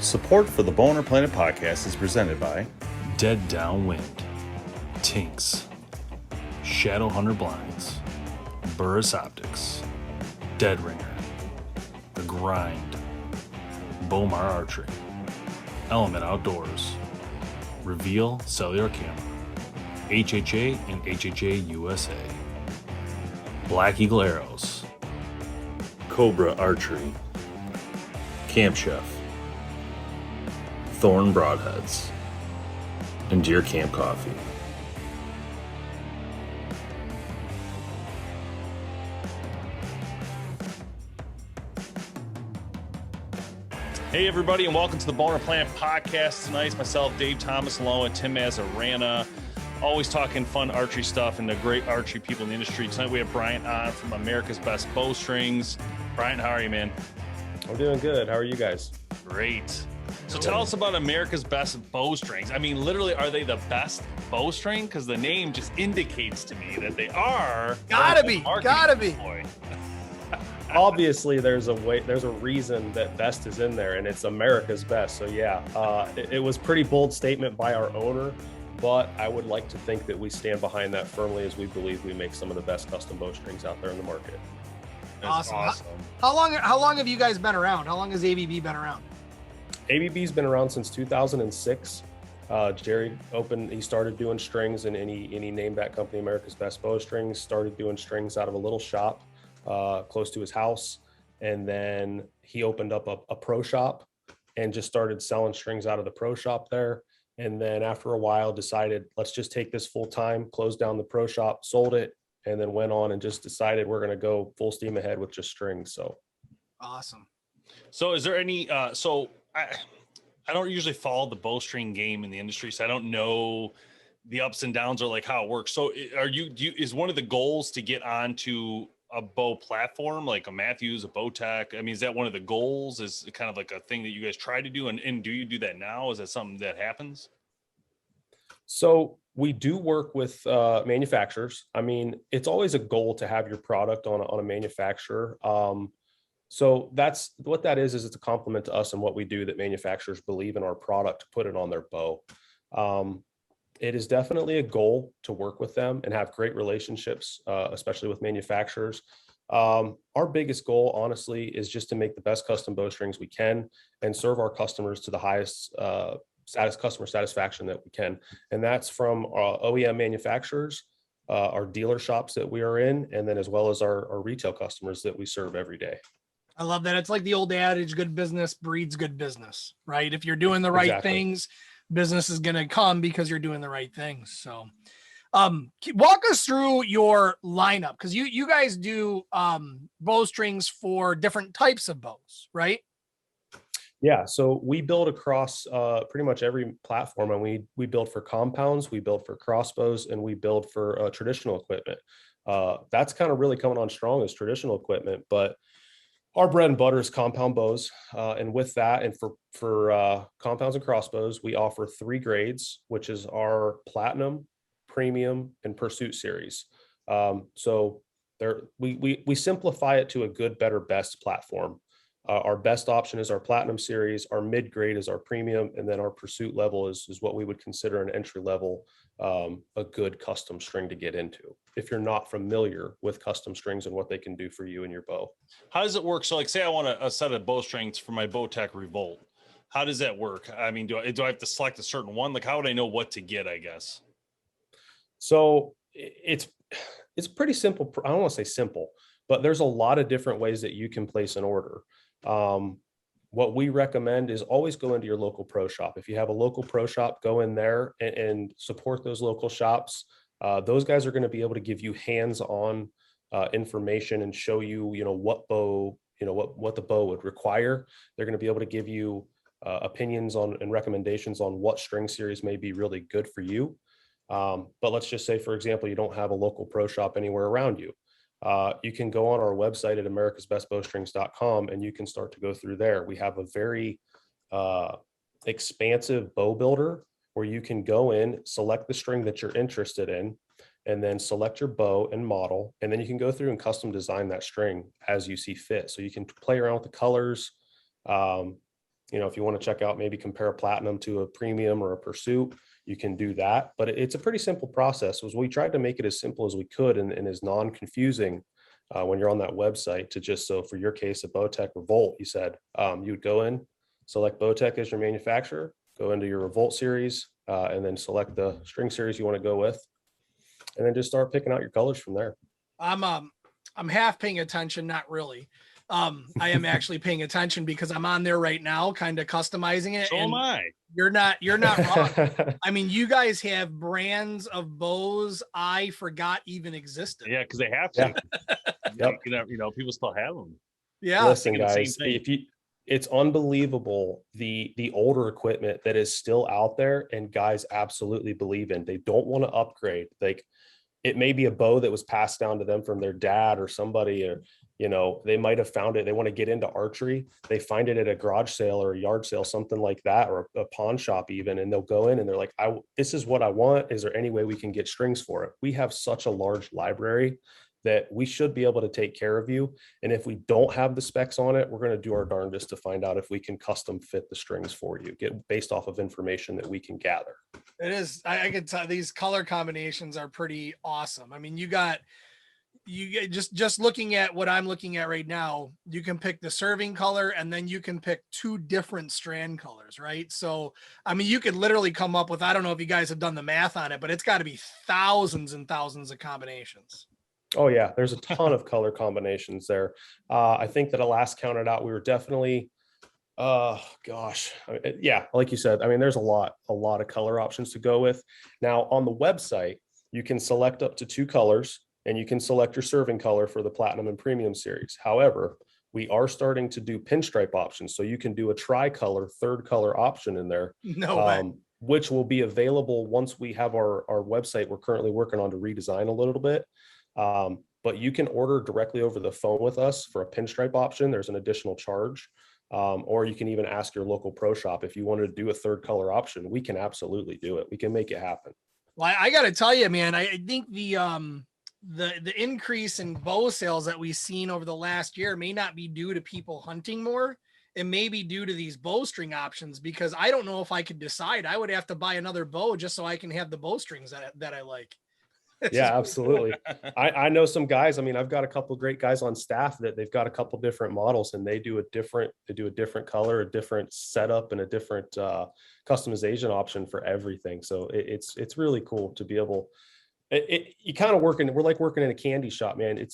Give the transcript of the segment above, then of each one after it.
Support for the BowHunterPlanet podcast is presented by DEADDOWNWIND, TINKS, Shadowhunter Blinds, Burris Optics, DEADRINGER, The Grind, BowHunter Archery, Element Outdoors, Reveal Cellular Camera, HHA and HHA USA, Black Eagle Arrows, Cobra Archery, CAMPCHEF, Thorn Broadheads, and Deer Camp Coffee. Hey everybody, and welcome to the BowHunterPlanet podcast. Tonight it's myself, Dave Thomas, along with Tim Mazzarana, always talking fun archery stuff and the great archery people in the industry. Tonight we have Bryant on from America's Best Bowstrings. Bryant, how are you, man? I'm doing good. How are you guys? Great. So tell us about America's Best Bowstrings. I mean, literally, are they the best bowstring? Because the name just indicates to me that they are. Gotta be. Obviously, there's a reason that best is in there, and it's America's Best. So yeah, it was pretty bold statement by our owner, but I would like to think that we stand behind that firmly, as we believe we make some of the best custom bowstrings out there in the market. That's awesome. How long have you guys been around? How long has ABB been around? ABB's been around since 2006. Jerry he started doing strings, and he named that company America's Best Bowstrings. Started doing strings out of a little shop close to his house, and then he opened up a pro shop and just started selling strings out of the pro shop there. And then after a while decided, let's just take this full time, closed down the pro shop, sold it, and then went on and just decided we're going to go full steam ahead with just strings. So awesome. So is there any I don't usually follow the bowstring game in the industry, so I don't know the ups and downs or like how it works. So is one of the goals to get onto a bow platform like a Matthews, a Bowtech? I mean, is that one of the goals? Is it kind of like a thing that you guys try to do? And do you do that now? Is that something that happens? So we do work with manufacturers. I mean, it's always a goal to have your product on a manufacturer. So that's what that is it's a compliment to us and what we do, that manufacturers believe in our product to put it on their bow. It is definitely a goal to work with them and have great relationships, especially with manufacturers. Our biggest goal, honestly, is just to make the best custom bowstrings we can and serve our customers to the highest customer satisfaction that we can. And that's from OEM manufacturers, our dealer shops that we are in, and then as well as our retail customers that we serve every day. I love that. It's like the old adage, good business breeds good business, right? If you're doing the right things, business is going to come because you're doing the right things. So walk us through your lineup, because you guys do bowstrings for different types of bows, right? Yeah, so we build across pretty much every platform, and we build for compounds, we build for crossbows, and we build for traditional equipment. That's kind of really coming on strong as traditional equipment, but our bread and butter is compound bows. And with that, and for compounds and crossbows, we offer 3 grades, which is our Platinum, Premium, and Pursuit series. So we simplify it to a good, better, best platform. Our best option is our Platinum series, our mid grade is our Premium, and then our Pursuit level is what we would consider an entry level, a good custom string to get into if you're not familiar with custom strings and what they can do for you and your bow. How does it work? So like, say I want a set of bowstrings for my Bowtech Revolt. How does that work? I mean, do I have to select a certain one? Like, how would I know what to get, I guess? So it's pretty simple. I don't want to say simple, but there's a lot of different ways that you can place an order. What we recommend is always go into your local pro shop. If you have a local pro shop, go in there and support those local shops. Those guys are going to be able to give you hands-on information and show you, what bow, what the bow would require. They're going to be able to give you opinions on and recommendations on what string series may be really good for you. But let's just say, for example, you don't have a local pro shop anywhere around you. You can go on our website at americasbestbowstrings.com and you can start to go through there. We have a very expansive bow builder where you can go in, select the string that you're interested in, and then select your bow and model. And then you can go through and custom design that string as you see fit. So you can play around with the colors. if you want to check out, maybe compare a Platinum to a Premium or a Pursuit, you can do that. But it's a pretty simple process. Was we tried to make it as simple as we could and as non-confusing when you're on that website to just, so for your case, a Bowtech Revolt, you said you would go in, select Bowtech as your manufacturer, go into your Revolt series, and then select the string series you want to go with, and then just start picking out your colors from there. I'm half paying attention, not really. I am actually paying attention because I'm on there right now, kind of customizing it. So am I. You're not wrong. I mean, you guys have brands of bows I forgot even existed. Yeah, because they have to. Yep. People still have them. Yeah. Listen, guys, it's unbelievable the older equipment that is still out there and guys absolutely believe in. They don't want to upgrade. Like, it may be a bow that was passed down to them from their dad or somebody, or they might have found it. They want to get into archery. They find it at a garage sale or a yard sale, something like that, or a pawn shop even, and they'll go in and they're like, this is what I want. Is there any way we can get strings for it? We have such a large library that we should be able to take care of you. And if we don't have the specs on it, we're going to do our darndest to find out if we can custom fit the strings for you, based off of information that we can gather. It is. I can tell these color combinations are pretty awesome. I mean, you just looking at what I'm looking at right now, you can pick the serving color and then you can pick 2 different strand colors, right? So, I mean, you could literally come up with, I don't know if you guys have done the math on it, but it's got to be thousands and thousands of combinations. Oh yeah, there's a ton of color combinations there. I think that I last counted out, we were definitely, yeah, like you said, I mean, there's a lot of color options to go with. Now on the website, you can select up to 2 colors and you can select your serving color for the Platinum and Premium series. However, we are starting to do pinstripe options. So you can do a tricolor 3rd color option in there. No way. Which will be available once we have our website. We're currently working on to redesign a little bit. But you can order directly over the phone with us for a pinstripe option. There's an additional charge. Or you can even ask your local pro shop if you wanted to do a 3rd color option. We can absolutely do it. We can make it happen. Well, I got to tell you, man, I think the increase in bow sales that we've seen over the last year may not be due to people hunting more. It may be due to these bowstring options, because I don't know if I could decide. I would have to buy another bow just so I can have the bowstrings that I like. Yeah, absolutely. I know some guys. I mean, I've got a couple of great guys on staff that they've got a couple different models, and they do a different color, a different setup, and a different customization option for everything. So it's really cool to be able. You kind of working. We're like working in a candy shop, man.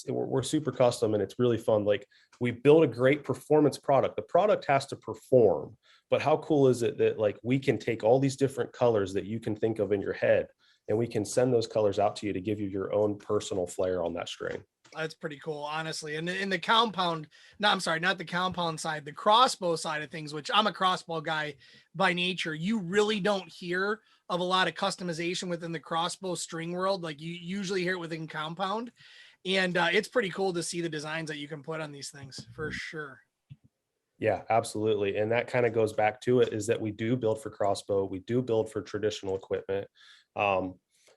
We're super custom, and it's really fun. Like, we build a great performance product. The product has to perform, but how cool is it that like we can take all these different colors that you can think of in your head, and we can send those colors out to you to give you your own personal flair on that string. That's pretty cool, honestly. And in the compound, no, I'm sorry, not the compound side, the crossbow side of things, which I'm a crossbow guy by nature, you really don't hear of a lot of customization within the crossbow string world. Like, you usually hear it within compound. And it's pretty cool to see the designs that you can put on these things, for sure. Yeah, absolutely. And that kind of goes back to it, is that we do build for crossbow. We do build for traditional equipment.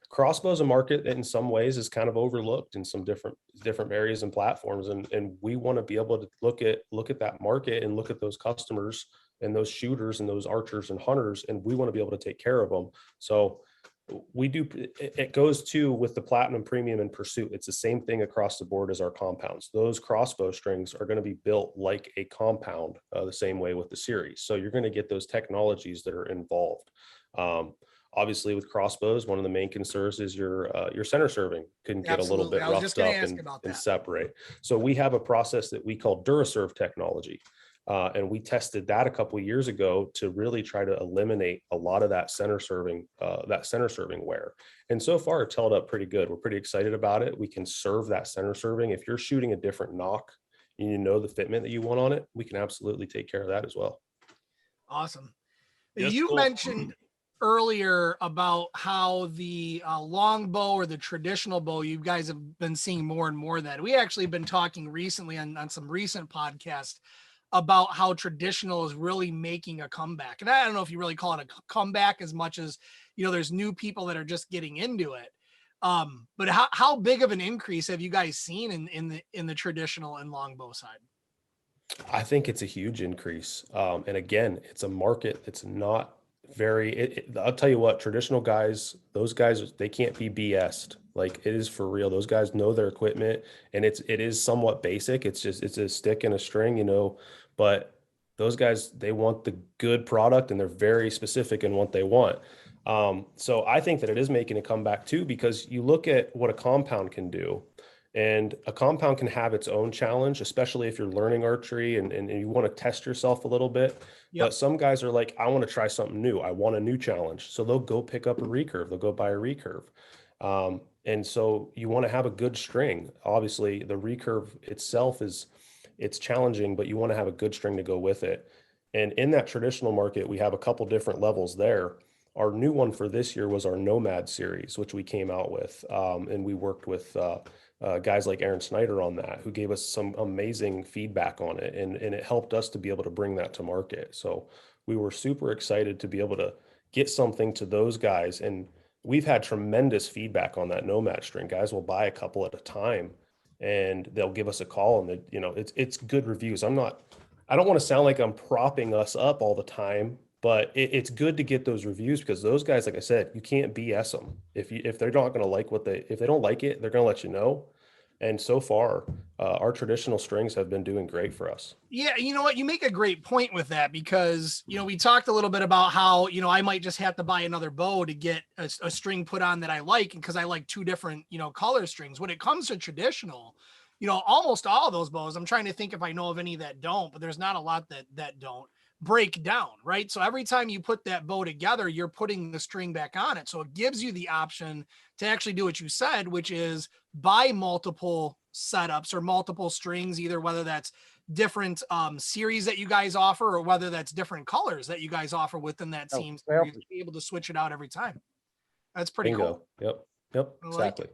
Crossbow is a market that in some ways is kind of overlooked in some different areas and platforms. And we want to be able to look at that market and look at those customers and those shooters and those archers and hunters. And we want to be able to take care of them. So we do, it goes to with the Platinum, Premium, and Pursuit. It's the same thing across the board as our compounds. Those crossbow strings are going to be built like a compound, the same way with the series. So you're going to get those technologies that are involved. Obviously, with crossbows, one of the main concerns is your center serving can get a little bit roughed up and separate. So we have a process that we call DuraServe technology. And we tested that a couple of years ago to really try to eliminate a lot of that center serving wear. And so far, it's held up pretty good. We're pretty excited about it. We can serve that center serving. If you're shooting a different nock and you know the fitment that you want on it, we can absolutely take care of that as well. Awesome. Yes, you cool. mentioned earlier about how the long bow, or the traditional bow, you guys have been seeing more and more of that. We actually been talking recently on some recent podcasts about how traditional is really making a comeback. And I don't know if you really call it a comeback as much as, there's new people that are just getting into it. But how big of an increase have you guys seen in the traditional and longbow side? I think it's a huge increase. And again, it's a market that's not I'll tell you what, traditional guys, those guys, they can't be BS'd. Like it is for real. Those guys know their equipment, and it is somewhat basic. It's a stick and a string, but those guys, they want the good product and they're very specific in what they want. So I think that it is making a comeback too, because you look at what a compound can do. And a compound can have its own challenge, especially if you're learning archery and you want to test yourself a little bit. Yep. But some guys are like, I want to try something new. I want a new challenge. So they'll go pick up a recurve. They'll go buy a recurve. And so you want to have a good string. Obviously, the recurve itself it's challenging, but you want to have a good string to go with it. And in that traditional market, we have a couple different levels there. Our new one for this year was our Nomad series, which we came out with. And we worked with guys like Aaron Snyder on that, who gave us some amazing feedback on it. And it helped us to be able to bring that to market. So we were super excited to be able to get something to those guys. And we've had tremendous feedback on that Nomad string. Guys will buy a couple at a time and they'll give us a call, and it's good reviews. I don't want to sound like I'm propping us up all the time, but it's good to get those reviews, because those guys, like I said, you can't BS them. If they're not going to like if they don't like it, they're going to let you know. And so far, our traditional strings have been doing great for us. Yeah, you know what? You make a great point with that, because, we talked a little bit about how, I might just have to buy another bow to get a string put on that I like, because I like two different, color strings. When it comes to traditional, almost all of those bows, I'm trying to think if I know of any that don't, but there's not a lot that don't break down, right? So every time you put that bow together, you're putting the string back on it. So it gives you the option to actually do what you said, which is buy multiple setups or multiple strings, either whether that's different series that you guys offer, or whether that's different colors that you guys offer within that same series, to be able to switch it out every time. That's pretty Bingo. cool. Yep, exactly.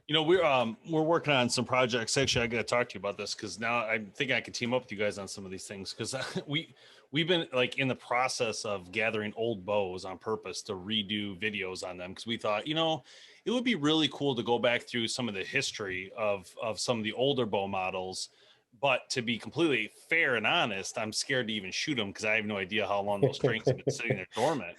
We're working on some projects. Actually, I got to talk to you about this, because now I think I could team up with you guys on some of these things, because we've been like in the process of gathering old bows on purpose to redo videos on them, because we thought, it would be really cool to go back through some of the history of some of the older bow models. But to be completely fair and honest, I'm scared to even shoot them, because I have no idea how long those strings have been sitting there dormant.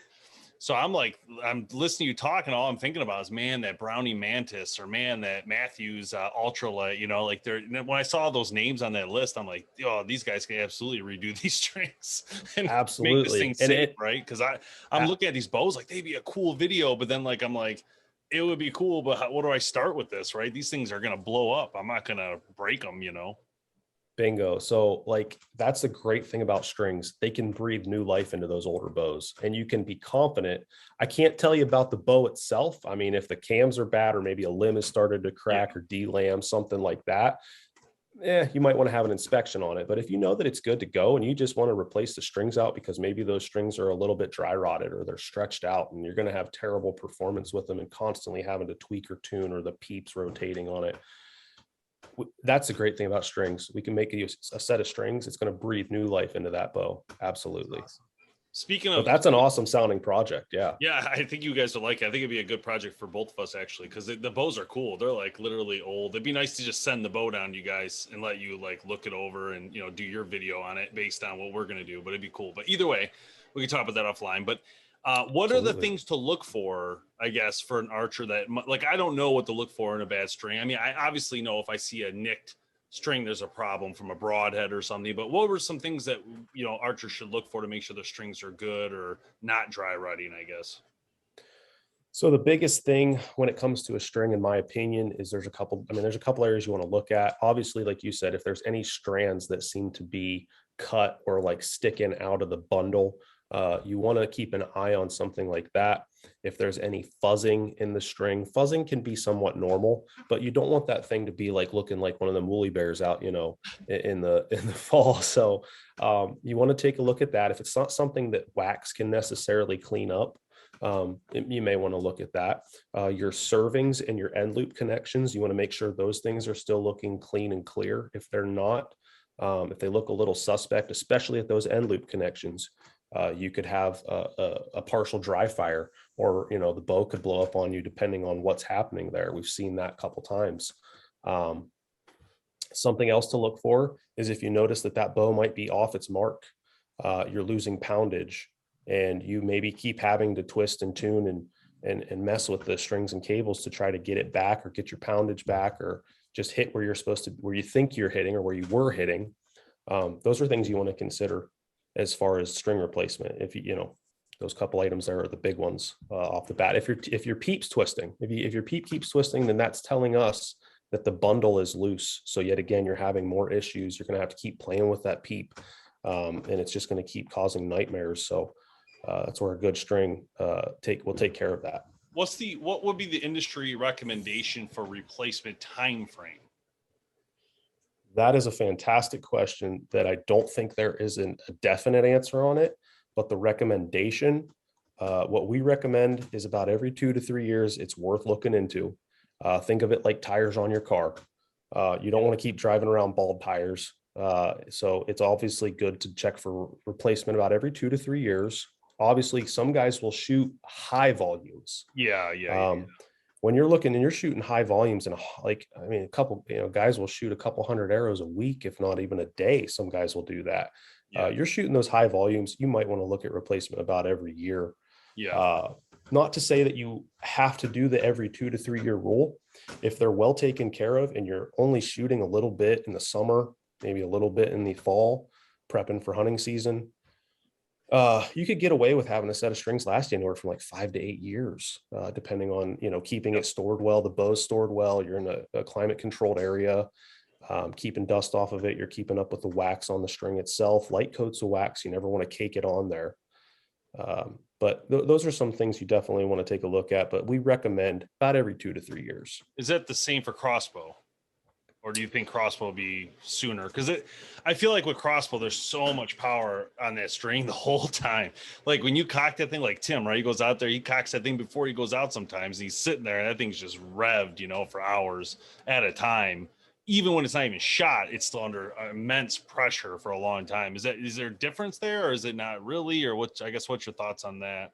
So I'm listening to you talk, and all I'm thinking about is, man, that Brownie Mantis, or man, that Matthews Ultralight, when I saw those names on that list, I'm like, oh, these guys can absolutely redo these strings and absolutely make this thing safe, right? Because I'm looking at these bows like they'd be a cool video, but then I'm like, it would be cool, but what do I start with this, right? These things are going to blow up. I'm not going to break them, Bingo. So that's the great thing about strings. They can breathe new life into those older bows, and you can be confident. I can't tell you about the bow itself. I mean, if the cams are bad, or maybe a limb has started to crack, or delam, something like that, you might want to have an inspection on it. But if you know that it's good to go, and you just want to replace the strings out because maybe those strings are a little bit dry rotted, or they're stretched out, and you're going to have terrible performance with them and constantly having to tweak or tune, or the peeps rotating on it, that's the great thing about strings. We can make a set of strings. It's going to breathe new life into that bow. Absolutely. Awesome. Speaking of, that's an awesome sounding project. Yeah. I think you guys would like it. I think it'd be a good project for both of us, actually, because the bows are cool. They're literally old. It'd be nice to just send the bow down to you guys and let you look it over and do your video on it based on what we're going to do. But it'd be cool. But either way, we can talk about that offline. But what Absolutely. Are the things to look for, I guess, for an archer that, I don't know what to look for in a bad string. I mean, I obviously know if I see a nicked string, there's a problem from a broadhead or something, but what were some things that, archers should look for to make sure their strings are good or not dry rotting, I guess? So the biggest thing when it comes to a string, in my opinion, is there's a couple areas you want to look at. Obviously, like you said, if there's any strands that seem to be cut or sticking out of the bundle, you want to keep an eye on something like that. If there's any fuzzing in the string, fuzzing can be somewhat normal, but you don't want that thing to be looking like one of them woolly bears out, in the fall. So you want to take a look at that. If it's not something that wax can necessarily clean up, you may want to look at that. Your servings and your end loop connections, you want to make sure those things are still looking clean and clear. If they're not, if they look a little suspect, especially at those end loop connections, you could have a partial dry fire, or the bow could blow up on you depending on what's happening there. We've seen that a couple times. Something else to look for is if you notice that that bow might be off its mark, you're losing poundage, and you maybe keep having to twist and tune and mess with the strings and cables to try to get it back or get your poundage back, or just hit where you're supposed to, where you think you're hitting or where you were hitting. Those are things you want to consider as far as string replacement. If you know, those couple items there are the big ones off the bat. If your peep's twisting, if your peep keeps twisting, then that's telling us that the bundle is loose. So yet again, you're having more issues. You're going to have to keep playing with that peep, and it's just going to keep causing nightmares. So that's where a good string will take care of that. What would be the industry recommendation for replacement time frame? That is a fantastic question that I don't think there isn't a definite answer on it, but the recommendation, what we recommend is about every 2 to 3 years, it's worth looking into. Think of it like tires on your car. You don't want to keep driving around bald tires. So it's obviously good to check for replacement about every 2 to 3 years. Obviously, some guys will shoot high volumes. Yeah. When you're looking and you're shooting high volumes, and a couple, guys will shoot a couple hundred arrows a week, if not even a day. Some guys will do that. Yeah. You're shooting those high volumes, you might want to look at replacement about every year. Yeah. Not to say that you have to do the every 2 to 3 year rule. If they're well taken care of and you're only shooting a little bit in the summer, maybe a little bit in the fall, prepping for hunting season, you could get away with having a set of strings last anywhere from like 5 to 8 years, depending on, keeping it stored well, the bow's stored well, you're in a climate controlled area, keeping dust off of it, you're keeping up with the wax on the string itself, light coats of wax, you never want to cake it on there. But those are some things you definitely want to take a look at, but we recommend about every 2 to 3 years. Is that the same for crossbow? Or do you think crossbow will be sooner? Because I feel like with crossbow, there's so much power on that string the whole time. Like when you cock that thing, like Tim, right? He goes out there, he cocks that thing before he goes out sometimes. He's sitting there and that thing's just revved, for hours at a time. Even when it's not even shot, it's still under immense pressure for a long time. Is there a difference there, or is it not really? Or what's your thoughts on that?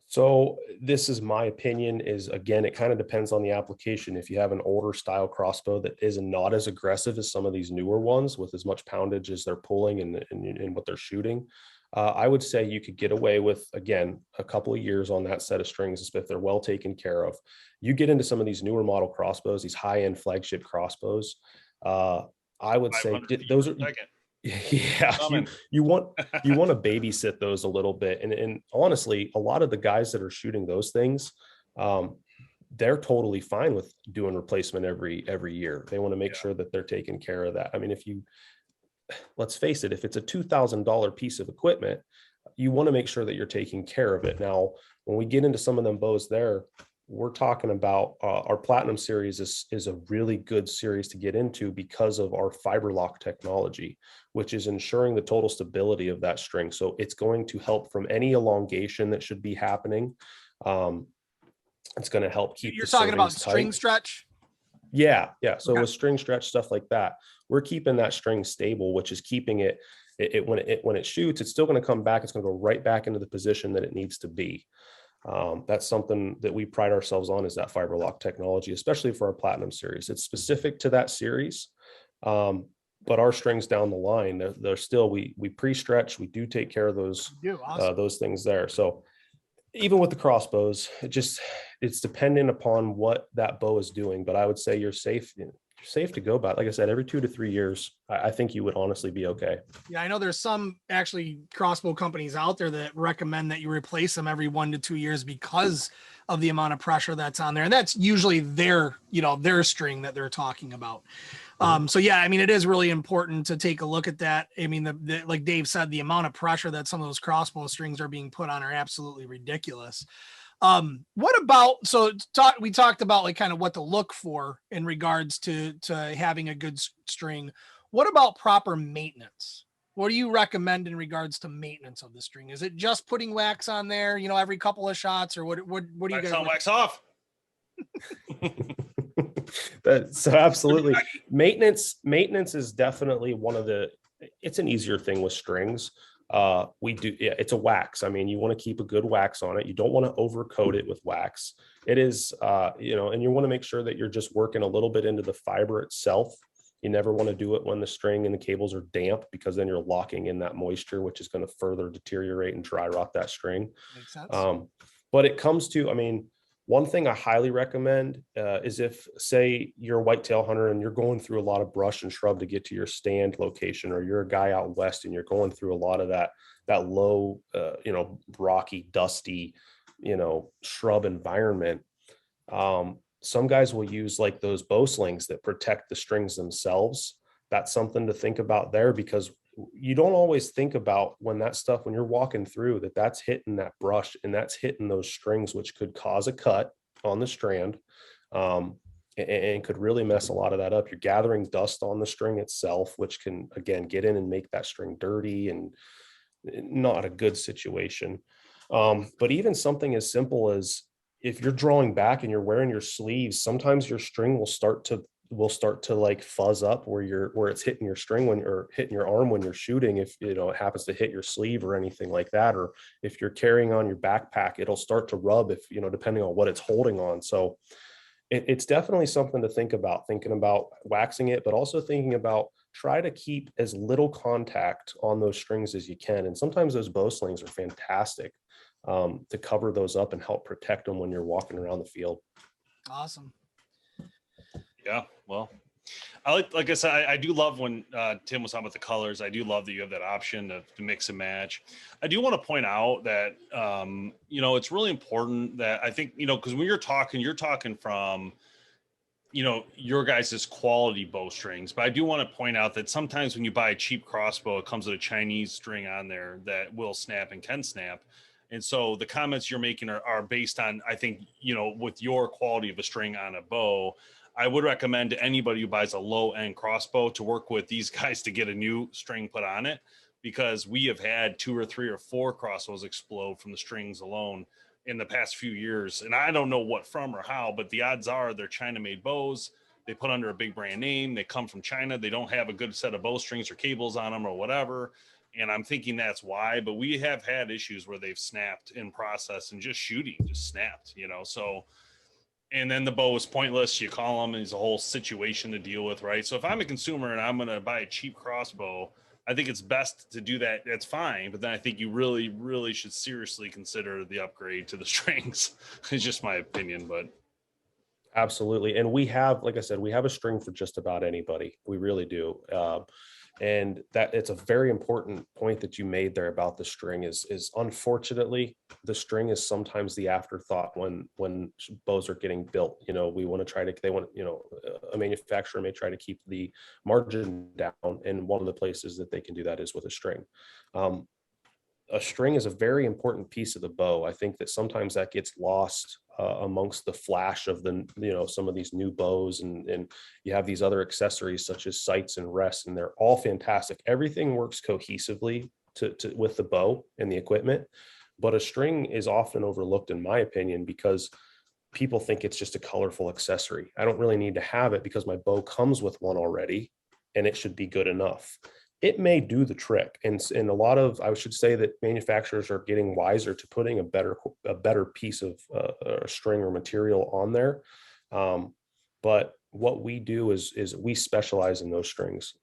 So this is my opinion, is again, it kind of depends on the application. If you have an older style crossbow that is not as aggressive as some of these newer ones with as much poundage as they're pulling and what they're shooting, I would say you could get away with, again, a couple of years on that set of strings if they're well taken care of. You get into some of these newer model crossbows, these high-end flagship crossbows, I would say those are, yeah, you want to babysit those a little bit. And honestly, a lot of the guys that are shooting those things, they're totally fine with doing replacement every year. They want to make sure that they're taking care of that. I mean, let's face it, if it's a $2,000 piece of equipment, you want to make sure that you're taking care of it. Now, when we get into some of them bows there, we're talking about our Platinum series is a really good series to get into because of our fiber lock technology, which is ensuring the total stability of that string. So it's going to help from any elongation that should be happening. It's going to help keep. You're talking about string stretch? Yeah. So with string stretch, stuff like that, we're keeping that string stable, which is keeping it when it shoots, it's still going to come back. It's going to go right back into the position that it needs to be. That's something that we pride ourselves on, is that fiber lock technology, especially for our Platinum series. It's specific to that series, but our strings down the line, they're still, we pre-stretch, we do take care of those, those things there. So even with the crossbows, it's dependent upon what that bow is doing, but I would say you're safe to go about, like I said, every 2 to 3 years. I think you would honestly be okay. Yeah, I know there's some actually crossbow companies out there that recommend that you replace them every 1 to 2 years because of the amount of pressure that's on there, and that's usually their string that they're talking about. So yeah, I mean, it is really important to take a look at that. I mean, like Dave said, the amount of pressure that some of those crossbow strings are being put on are absolutely ridiculous. What about, we talked about like kind of what to look for in regards to having a good string. What about proper maintenance? What do you recommend in regards to maintenance of the string? Is it just putting wax on there, every couple of shots, or what do you guys wax off? So absolutely. Maintenance is definitely it's an easier thing with strings. It's a wax. I mean, you want to keep a good wax on it. You don't want to overcoat it with wax. It is, and you want to make sure that you're just working a little bit into the fiber itself. You never want to do it when the string and the cables are damp, because then you're locking in that moisture, which is going to further deteriorate and dry rot that string. Makes sense. But it comes to, I mean, one thing I highly recommend is if, say, you're a whitetail hunter and you're going through a lot of brush and shrub to get to your stand location, or you're a guy out west and you're going through a lot of that low, rocky, dusty, shrub environment. Some guys will use like those bow slings that protect the strings themselves. That's something to think about there, because you don't always think about when you're walking through, that's hitting that brush and that's hitting those strings, which could cause a cut on the strand, and could really mess a lot of that up. You're gathering dust on the string itself, which can, again, get in and make that string dirty, and not a good situation. But even something as simple as, if you're drawing back and you're wearing your sleeves, sometimes your string will start to like fuzz up where it's hitting your string or hitting your arm when you're shooting. If it happens to hit your sleeve or anything like that, or if you're carrying on your backpack, it'll start to rub, if depending on what it's holding on. So it's definitely something to think about, thinking about waxing it, but also thinking about, try to keep as little contact on those strings as you can. And sometimes those bow slings are fantastic to cover those up and help protect them when you're walking around the field. Awesome. Yeah, well, like I said, I do love when Tim was talking about the colors. I do love that you have that option to mix and match. I do want to point out that it's really important that, I think, because when you're talking from your guys' quality bowstrings, but I do want to point out that sometimes when you buy a cheap crossbow, it comes with a Chinese string on there that will snap and can snap. And so the comments you're making are based on, I think, with your quality of a string on a bow. I would recommend to anybody who buys a low end crossbow to work with these guys to get a new string put on it, because we have had 2 or 3 or 4 crossbows explode from the strings alone in the past few years. And I don't know what from or how, but the odds are they're China made bows. They put under a big brand name. They come from China. They don't have a good set of bowstrings or cables on them or whatever. And I'm thinking that's why, but we have had issues where they've snapped in process and just shooting just snapped, so, and then the bow is pointless. You call them, and it's a whole situation to deal with. Right. So if I'm a consumer and I'm going to buy a cheap crossbow, I think it's best to do that. That's fine. But then I think you really, really should seriously consider the upgrade to the strings. It's just my opinion, but. Absolutely. And we have, like I said, we have a string for just about anybody. We really do. And that it's a very important point that you made there about the string is unfortunately, the string is sometimes the afterthought when bows are getting built. We want to try to, a manufacturer may try to keep the margin down. And one of the places that they can do that is with a string. A string is a very important piece of the bow. I think that sometimes that gets lost amongst the flash of some of these new bows, and you have these other accessories such as sights and rests, and they're all fantastic. Everything works cohesively with the bow and the equipment, but a string is often overlooked, in my opinion, because people think it's just a colorful accessory. I don't really need to have it because my bow comes with one already, and it should be good enough. It may do the trick. And a lot of, I should say that manufacturers are getting wiser to putting a better piece of string or material on there. But what we do is we specialize in those strings.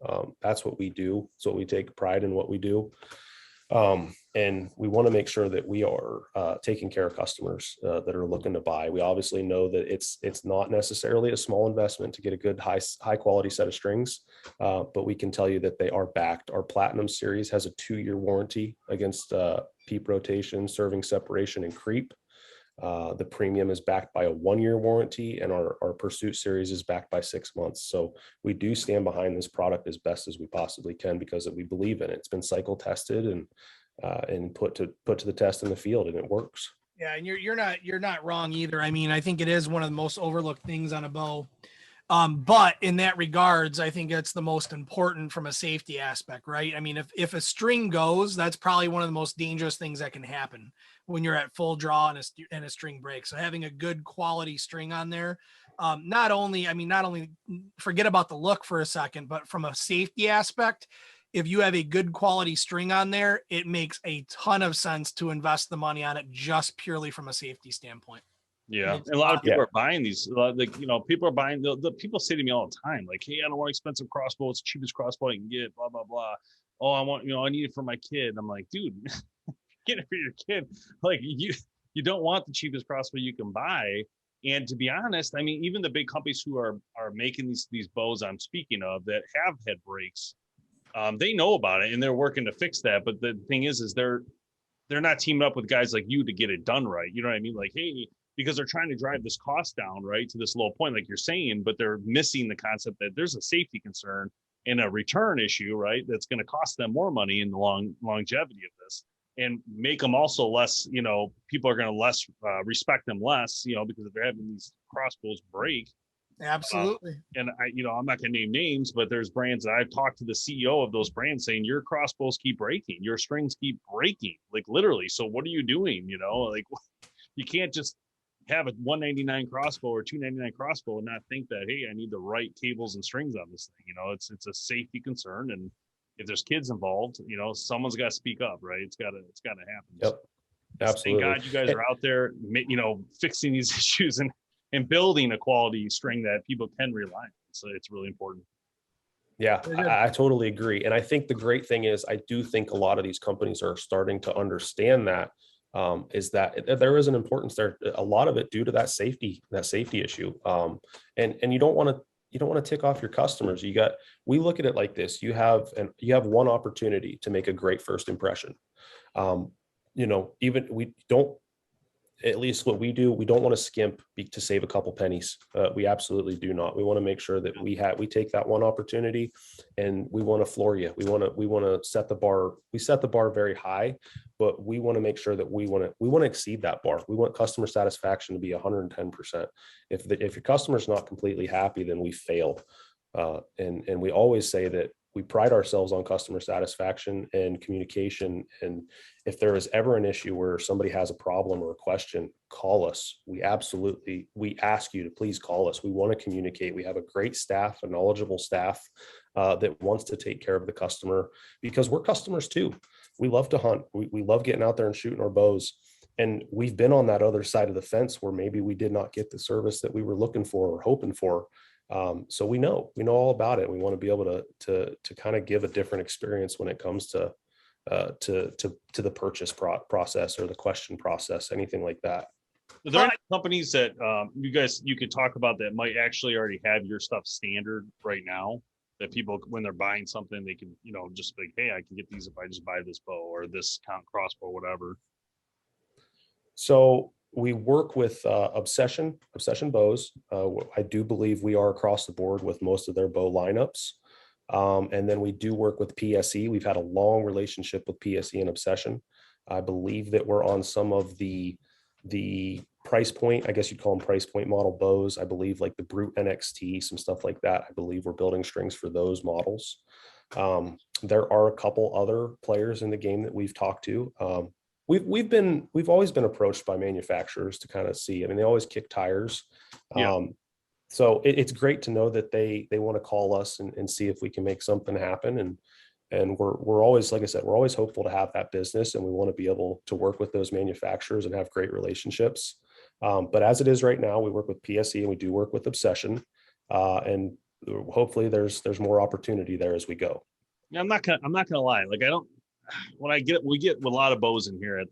That's what we do. It's what we take pride in what we do. And we want to make sure that we are taking care of customers that are looking to buy. We obviously know that it's not necessarily a small investment to get a good high quality set of strings, but we can tell you that they are backed. Our Platinum series has a 2-year warranty against peep rotation, serving separation, and creep. The Premium is backed by a 1-year warranty, and our Pursuit series is backed by 6 months. So we do stand behind this product as best as we possibly can because we believe in it. It's been cycle tested and put to the test in the field, and it works. Yeah, and you're not wrong either. I mean, I think it is one of the most overlooked things on a bow. But in that regards, I think it's the most important from a safety aspect, right? I mean, if a string goes, that's probably one of the most dangerous things that can happen when you're at full draw and a string breaks. So having a good quality string on there, not only forget about the look for a second, but from a safety aspect, if you have a good quality string on there, it makes a ton of sense to invest the money on it just purely from a safety standpoint. Yeah, Makes and a lot of lot- people are buying these. Like, people are buying. The people say to me all the time, like, "Hey, I don't want expensive crossbow. It's the cheapest crossbow I can get." Blah blah blah. Oh, I want, I need it for my kid. I'm like, dude, get it for your kid. Like, you don't want the cheapest crossbow you can buy. And to be honest, I mean, even the big companies who are making these bows I'm speaking of that have had breaks, they know about it and they're working to fix that. But the thing is they're not teaming up with guys like you to get it done right. You know what I mean? Like, hey, because they're trying to drive this cost down, right, to this low point, like you're saying, but they're missing the concept that there's a safety concern and a return issue, right? That's going to cost them more money in the longevity of this, and make them also less, people are going to less respect them less, because if they're having these crossbows break. Absolutely. And I'm not going to name names, but there's brands that I've talked to the CEO of those brands saying your crossbows keep breaking, your strings keep breaking, like literally. So what are you doing? Like, you can't just have a $199 crossbow or $299 crossbow and not think that, hey, I need the right cables and strings on this thing. It's a safety concern, and if there's kids involved, someone's got to speak up, right? It's got to happen. Yep. Absolutely. Thank God you guys are out there, fixing these issues and building a quality string that people can rely on. So it's really important. Yeah, I totally agree. And I think the great thing is, I do think a lot of these companies are starting to understand that, is that there is an importance there, a lot of it due to that safety issue. And you don't want to tick off your customers. We look at it like this: you have one opportunity to make a great first impression. Even we don't, at least what we do, we don't want to skimp to save a couple pennies. We absolutely do not. We want to make sure that we take that one opportunity, and we want to floor you. We want to set the bar. We set the bar very high, but we want to make sure that we want to exceed that bar. We want customer satisfaction to be 110%. If your customer's not completely happy, then we failed. And we always say that we pride ourselves on customer satisfaction and communication. And if there is ever an issue where somebody has a problem or a question, call us. We ask you to please call us. We want to communicate. We have a great staff, a knowledgeable staff that wants to take care of the customer, because we're customers too. We love to hunt. We love getting out there and shooting our bows. And we've been on that other side of the fence where maybe we did not get the service that we were looking for or hoping for. So we know all about it. We want to be able to kind of give a different experience when it comes to the purchase process or the question process, anything like that. Are there any companies that you could talk about that might actually already have your stuff standard right now, that people, when they're buying something, they can, just like, hey, I can get these if I just buy this bow or this crossbow, whatever? So we work with Obsession Bows. I do believe we are across the board with most of their bow lineups. And then we do work with PSE. We've had a long relationship with PSE and Obsession. I believe that we're on some of the price point, I guess you'd call them price point model bows. I believe like the Brute NXT, some stuff like that. I believe we're building strings for those models. There are a couple other players in the game that we've talked to. We've always been approached by manufacturers to kind of see. I mean, they always kick tires. Yeah. So it's great to know that they want to call us and see if we can make something happen. And we're always, like I said, we're always hopeful to have that business, and we want to be able to work with those manufacturers and have great relationships. But as it is right now, we work with PSE and we do work with Obsession, and hopefully there's more opportunity there as we go. Yeah, I'm not gonna lie. Like, we get a lot of bows in here at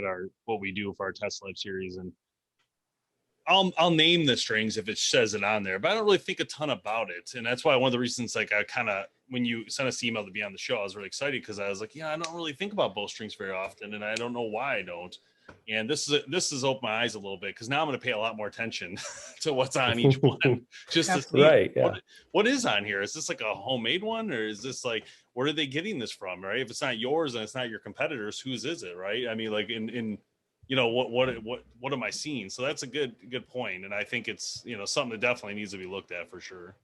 our what we do for our Test Life series, and I'll name the strings if it says it on there, but I don't really think a ton about it. And that's why one of the reasons, like, I kind of, when you sent us the email to be on the show, I was really excited because I was like, yeah, I don't really think about bowstrings very often, and I don't know why I don't. And this has opened my eyes a little bit, because now I'm going to pay a lot more attention to what's on each one, just to see right, yeah. what is on here. Is this like a homemade one, or is this like, where are they getting this from, right? If it's not yours and it's not your competitors, whose is it, right? I mean, like, in what am I seeing? So that's a good point, and I think it's something that definitely needs to be looked at for sure.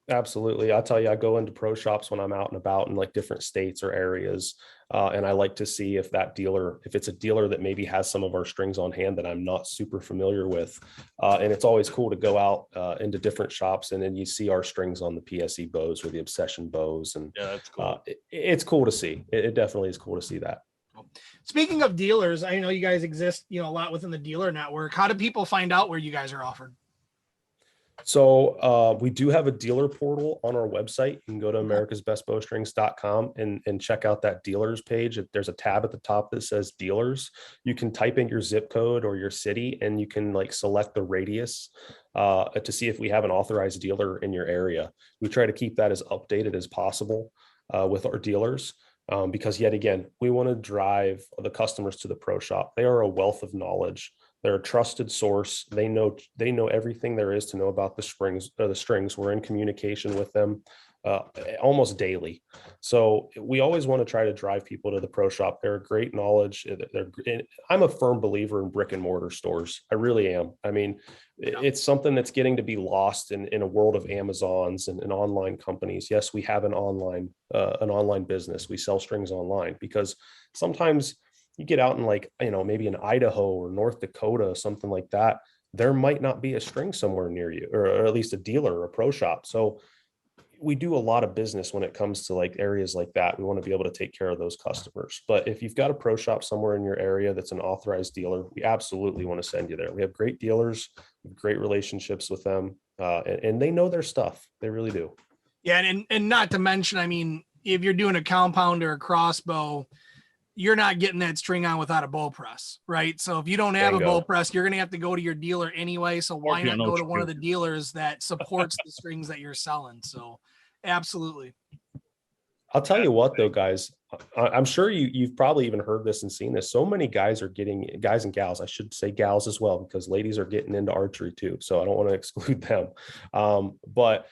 Absolutely. I'll tell you, I go into pro shops when I'm out and about in like different states or areas. And I like to see if it's a dealer that maybe has some of our strings on hand that I'm not super familiar with. And it's always cool to go out into different shops, and then you see our strings on the PSE bows or the Obsession bows. And yeah, that's cool. It's cool to see. It definitely is cool to see that. speaking of dealers, I know you guys exist, a lot within the dealer network. How do people find out where you guys are offered? So we do have a dealer portal on our website. You can go to americasbestbowstrings.com and check out that dealers page. There's a tab at the top that says dealers. You can type in your zip code or your city, and you can like select the radius to see if we have an authorized dealer in your area. We try to keep that as updated as possible with our dealers. Because yet again, we want to drive the customers to the pro shop. They are a wealth of knowledge. They're a trusted source. They know everything there is to know about the strings. We're in communication with them almost daily. So we always want to try to drive people to the pro shop. They're a great knowledge. I'm a firm believer in brick and mortar stores. I really am. I mean, it's something that's getting to be lost in a world of Amazons and online companies. Yes, we have an online business. We sell strings online because sometimes you get out in like, maybe in Idaho or North Dakota, something like that, there might not be a string somewhere near you, or at least a dealer or a pro shop. So we do a lot of business when it comes to like areas like that. We want to be able to take care of those customers. But if you've got a pro shop somewhere in your area that's an authorized dealer, we absolutely want to send you there. We have great dealers, great relationships with them, and they know their stuff. They really do. Yeah. And not to mention, I mean, if you're doing a compound or a crossbow, you're not getting that string on without a bow press, right? So if you don't have a bow press, you're going to have to go to your dealer anyway. So why not go to one of the dealers that supports the strings that you're selling? So absolutely. I'll tell you what though, guys, I'm sure you've probably even heard this and seen this. So many guys and gals, I should say gals as well, because ladies are getting into archery too. So I don't want to exclude them. But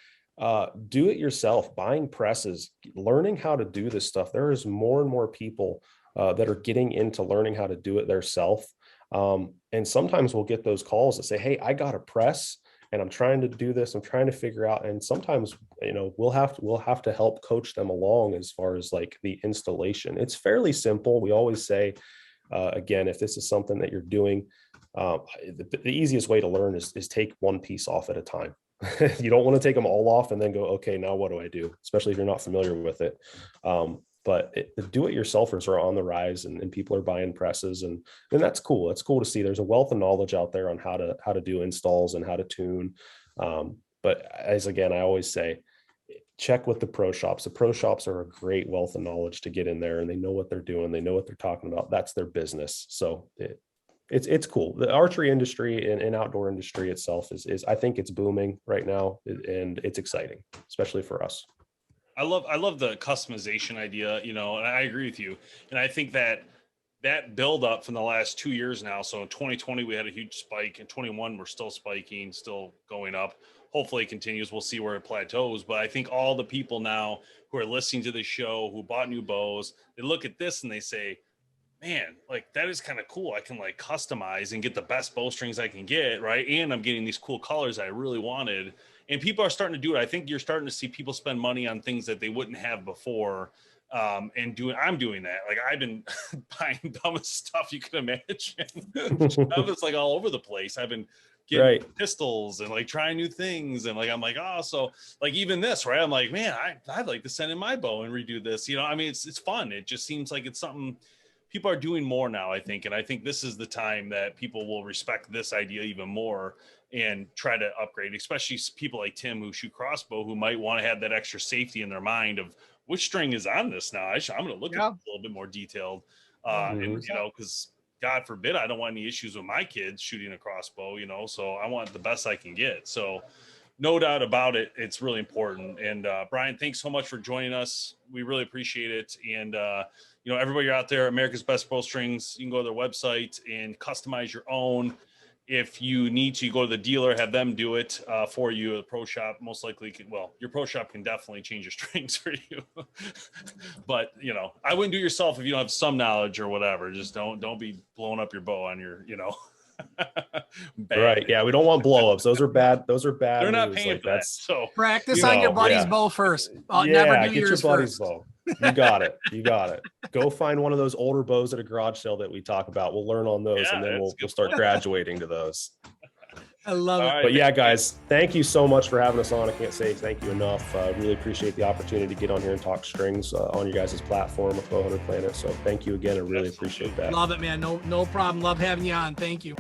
do it yourself, buying presses, learning how to do this stuff. There is more and more people that are getting into learning how to do it themselves. And sometimes we'll get those calls that say, hey, I got a press and I'm trying to do this. I'm trying to figure out. And sometimes, we'll have to help coach them along as far as like the installation. It's fairly simple. We always say, again, if this is something that you're doing, the easiest way to learn is take one piece off at a time. You don't want to take them all off and then go, okay, now what do I do? Especially if you're not familiar with it. But the do-it-yourselfers are on the rise, and people are buying presses, and that's cool. It's cool to see. There's a wealth of knowledge out there on how to do installs and how to tune. But I always say, check with the pro shops. The pro shops are a great wealth of knowledge to get in there, and they know what they're doing. They know what they're talking about. That's their business. So it's cool. The archery industry and outdoor industry itself is I think it's booming right now, and it's exciting, especially for us. I love the customization idea, and I agree with you. And I think that build up from the last 2 years now. So in 2020, we had a huge spike. In 21, we're still spiking, still going up. Hopefully it continues. We'll see where it plateaus. But I think all the people now who are listening to the show, who bought new bows, they look at this and they say, man, like that is kind of cool. I can like customize and get the best bowstrings I can get, right? And I'm getting these cool colors I really wanted. And people are starting to do it. I think you're starting to see people spend money on things that they wouldn't have before. I'm doing that. Like I've been buying dumbest stuff you can imagine. Stuff is like all over the place. I've been getting pistols and like trying new things. And like, I'm like, oh, so like even this, right? I'm like, man, I'd like to send in my bow and redo this. I mean, it's fun. It just seems like it's something people are doing more now, I think. And I think this is the time that people will respect this idea even more and try to upgrade, especially people like Tim who shoot crossbow, who might want to have that extra safety in their mind of which string is on this now. I'm going to look at it a little bit more detailed. And, because God forbid, I don't want any issues with my kids shooting a crossbow, so I want the best I can get. So no doubt about it. It's really important. And Brian, thanks so much for joining us. We really appreciate it. And, everybody out there, America's Best Bowstrings, you can go to their website and customize your own. If you need to, go to the dealer, have them do it for you. The pro shop most likely your pro shop can definitely change your strings for you. But, I wouldn't do it yourself if you don't have some knowledge or whatever. Just don't be blowing up your bow on your, Right. Yeah. We don't want blowups. Those are bad. They're not paying for that. So practice on your buddy's bow first. Never do get yours your buddy's first. bow. You got it. Go find one of those older bows at a garage sale that we talk about. We'll learn on those, and then we'll start graduating to those. I love it. All right. But yeah, guys, thank you so much for having us on. I can't say thank you enough. Really appreciate the opportunity to get on here and talk strings on your guys' platform with BowHunterPlanet. So thank you again. I really appreciate that. Love it, man. No problem. Love having you on. Thank you.